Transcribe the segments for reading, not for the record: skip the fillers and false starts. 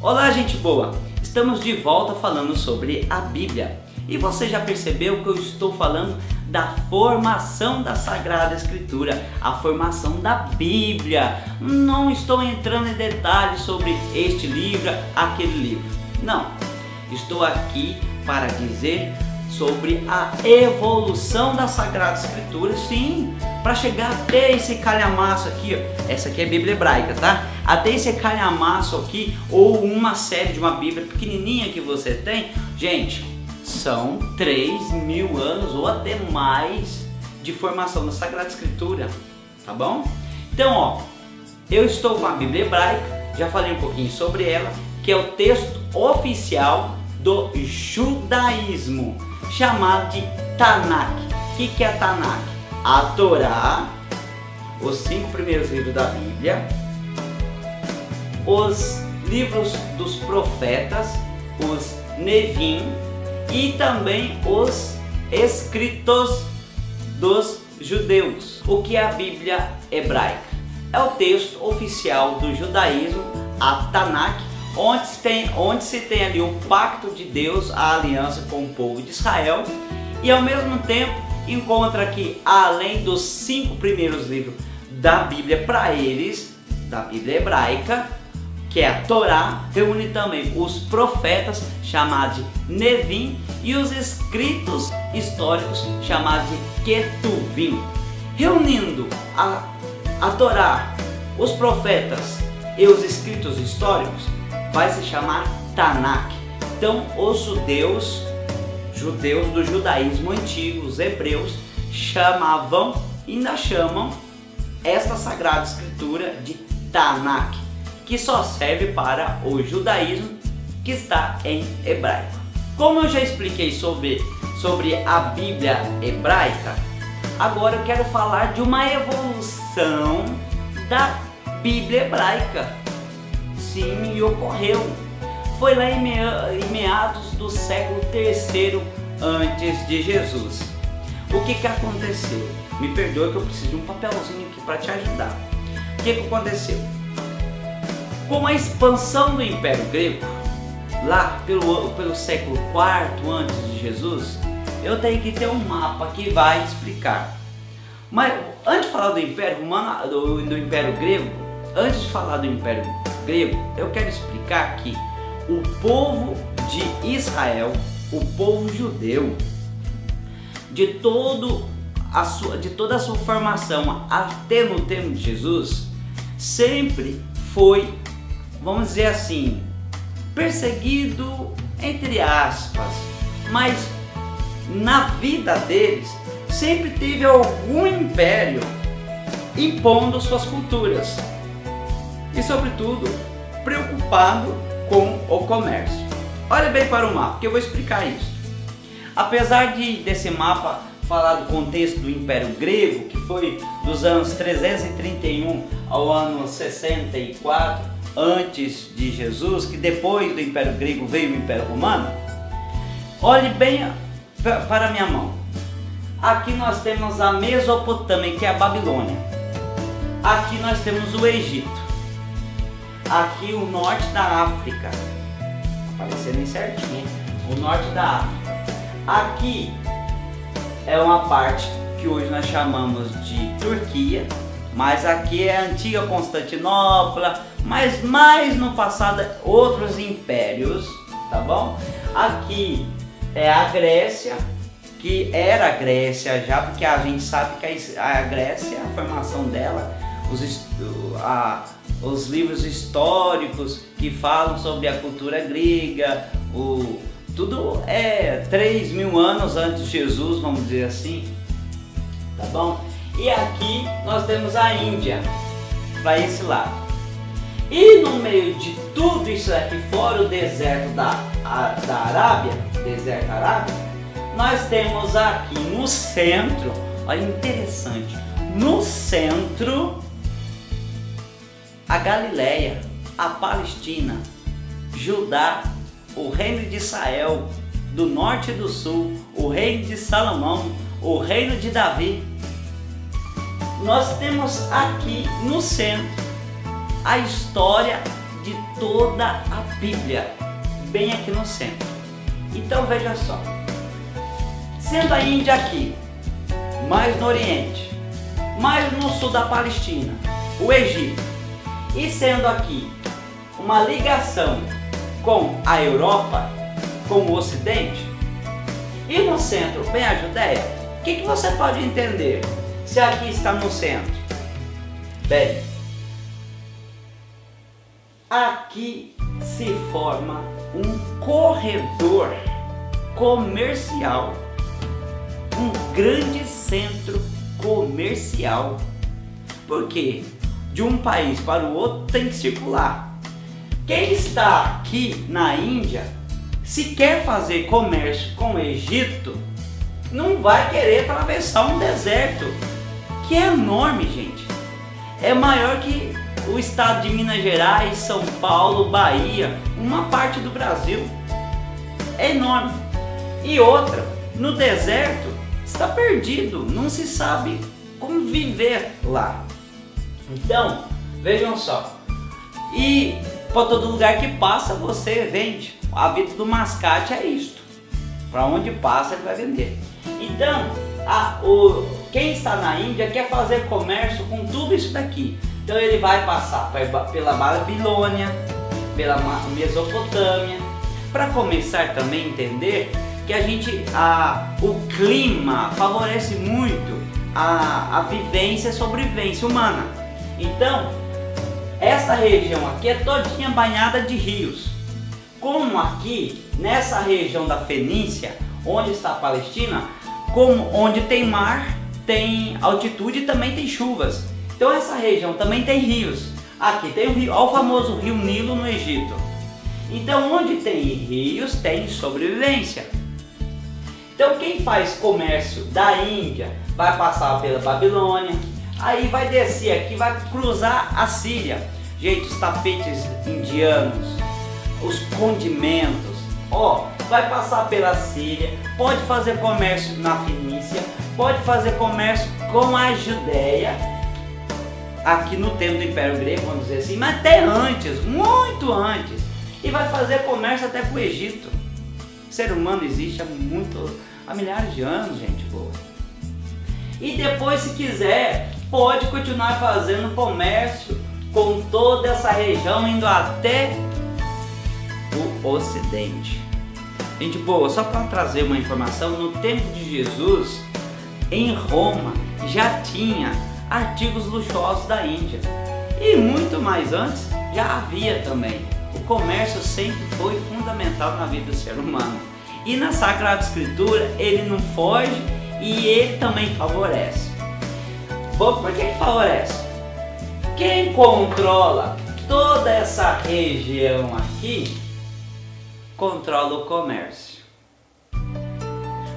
Olá, gente boa! Estamos de volta falando sobre a Bíblia. E você já percebeu que eu estou falando da formação da Sagrada Escritura, a formação da Bíblia. Não estou entrando em detalhes sobre este livro, aquele livro. Não, estou aqui para dizer sobre a evolução da Sagrada Escritura, sim, para chegar até esse calhamaço aqui, ó. Essa aqui é a Bíblia hebraica, tá? Até esse calhamaço aqui, ou uma série de uma Bíblia pequenininha que você tem, gente, são 3.000 anos ou até mais de formação da Sagrada Escritura, tá bom? Então, ó, eu estou com a Bíblia hebraica, já falei um pouquinho sobre ela, que é o texto oficial do judaísmo, chamado de Tanakh. O que é a Tanakh? A Torá, os 5 primeiros livros da Bíblia, os livros dos profetas, os Nevim e também os escritos dos judeus. O que é a Bíblia hebraica? É o texto oficial do judaísmo, a Tanakh, onde se tem ali o pacto de Deus, a aliança com o povo de Israel, e ao mesmo tempo encontra aqui, além dos 5 primeiros livros da Bíblia para eles, da Bíblia hebraica, que é a Torá, reúne também os profetas, chamados de Nevim, e os escritos históricos, chamados de Ketuvim. Reunindo a Torá, os profetas e os escritos históricos, vai se chamar Tanakh. Então os judeus do judaísmo antigo, os hebreus, chamavam e ainda chamam esta Sagrada Escritura de Tanakh, que só serve para o judaísmo, que está em hebraico. Como eu já expliquei sobre a Bíblia hebraica, agora eu quero falar de uma evolução da Bíblia hebraica. Sim, e ocorreu. Foi lá em meados do século III antes de Jesus. O que aconteceu? Me perdoe que eu preciso de um papelzinho aqui para te ajudar. O que aconteceu? Com a expansão do Império Grego, lá pelo século IV antes de Jesus, eu tenho que ter um mapa que vai explicar. Mas antes de falar do Império Romano, do Império Grego, antes de falar do Império Grego, eu quero explicar que o povo de Israel, o povo judeu, de toda a sua formação até no tempo de Jesus, sempre foi, vamos dizer assim, perseguido entre aspas, mas na vida deles sempre teve algum império impondo suas culturas e, sobretudo, preocupado com o comércio. Olha bem para o mapa que eu vou explicar isso. Apesar desse mapa falar do contexto do Império Grego, que foi dos anos 331 ao ano 64 antes de Jesus, que depois do Império Grego veio o Império Romano, olhe bem para a minha mão. Aqui nós temos a Mesopotâmia, que é a Babilônia. Aqui nós temos o Egito. Aqui o norte da África, aparecendo bem certinho, hein? O norte da África. Aqui é uma parte que hoje nós chamamos de Turquia, mas aqui é a antiga Constantinopla, mas mais no passado outros impérios, tá bom? Aqui é a Grécia, que era a Grécia já, porque a gente sabe que a Grécia, a formação dela, os livros históricos que falam sobre a cultura grega, tudo é 3.000 anos antes de Jesus, vamos dizer assim, tá bom? E aqui nós temos a Índia, para esse lado. E no meio de tudo isso aqui, fora o deserto da Arábia, deserto arábia, nós temos aqui no centro, olha interessante, no centro, a Galileia, a Palestina, Judá, o reino de Israel, do norte e do sul, o reino de Salomão, o reino de Davi. Nós temos aqui no centro a história de toda a Bíblia, bem aqui no centro. Então veja só, sendo a Índia aqui, mais no Oriente, mais no sul da Palestina, o Egito, e sendo aqui uma ligação com a Europa, com o Ocidente, e no centro bem a Judéia, o que você pode entender se aqui está no centro? Bem, aqui se forma um corredor comercial, um grande centro comercial, porque de um país para o outro tem que circular. Quem está aqui na Índia, se quer fazer comércio com o Egito, não vai querer atravessar um deserto, que é enorme, gente. É maior que o estado de Minas Gerais, São Paulo, Bahia, uma parte do Brasil. É enorme. E outra, no deserto está perdido, não se sabe como viver lá. Então, vejam só, e para todo lugar que passa você vende. A vida do mascate é isto, para onde passa ele vai vender. Então, quem está na Índia quer fazer comércio com tudo isso daqui. Então ele vai passar pela Babilônia, pela Mesopotâmia, para começar também a entender que o clima favorece muito a vivência e sobrevivência humana. Então, essa região aqui é todinha banhada de rios. Como aqui, nessa região da Fenícia, onde está a Palestina, onde tem mar, tem altitude e também tem chuvas. Então essa região também tem rios. Aqui tem o rio, olha o famoso rio Nilo no Egito. Então onde tem rios tem sobrevivência. Então quem faz comércio da Índia vai passar pela Babilônia, aí vai descer aqui, vai cruzar a Síria. Gente, os tapetes indianos, os condimentos, vai passar pela Síria, pode fazer comércio na Fenícia, pode fazer comércio com a Judéia, aqui no tempo do Império Grego, vamos dizer assim, mas até antes, muito antes, e vai fazer comércio até com o Egito. O ser humano existe há milhares de anos, gente boa. E depois, se quiser, pode continuar fazendo comércio com toda essa região, indo até o Ocidente. Gente boa, só para trazer uma informação, no tempo de Jesus, em Roma, já tinha artigos luxuosos da Índia. E muito mais antes, já havia também. O comércio sempre foi fundamental na vida do ser humano. E na Sagrada Escritura, ele não foge e ele também favorece. Por que favorece? Quem controla toda essa região aqui, controla o comércio,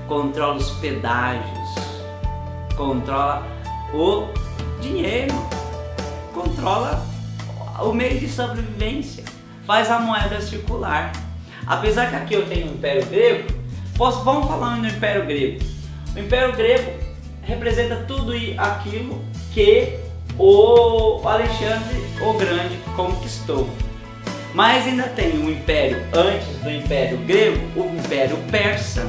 controla os pedágios, controla o dinheiro, controla o meio de sobrevivência, faz a moeda circular. Apesar que aqui eu tenho o Império Grego, vamos falar no Império Grego. O Império Grego representa tudo aquilo que o Alexandre o Grande conquistou. Mas ainda tem o Império antes do Império Grego, o Império Persa,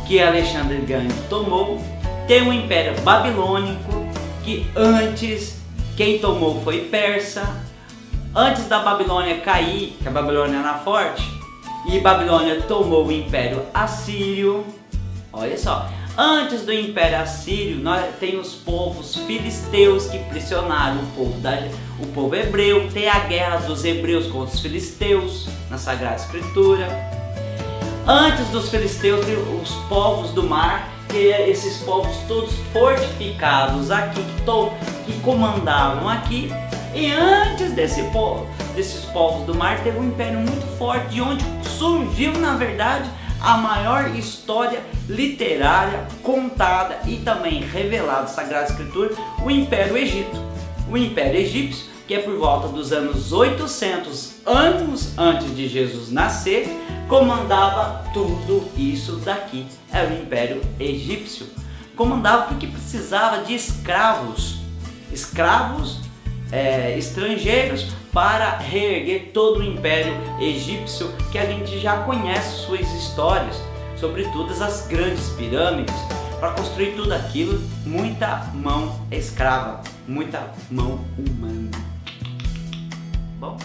que Alexandre o Grande tomou. Tem o Império Babilônico, que antes quem tomou foi Persa. Antes da Babilônia cair, que a Babilônia era forte, e Babilônia tomou o Império Assírio. Olha só, antes do Império Assírio, nós tem os povos filisteus que pressionaram o povo hebreu. Tem a guerra dos hebreus contra os filisteus na Sagrada Escritura. Antes dos filisteus, tem os povos do mar, que esses povos todos fortificados aqui, que comandavam aqui. E antes desses povos do mar, teve um império muito forte, de onde surgiu, na verdade, a maior história literária contada e também revelada na Sagrada Escritura, o Império Egito. O Império Egípcio, que é por volta dos anos 800 anos antes de Jesus nascer, comandava tudo isso daqui. Era o Império Egípcio. Comandava porque precisava de escravos estrangeiros para reerguer todo o Império Egípcio, que a gente já conhece suas histórias, sobre todas as grandes pirâmides. Para construir tudo aquilo, muita mão escrava, muita mão humana. Bom,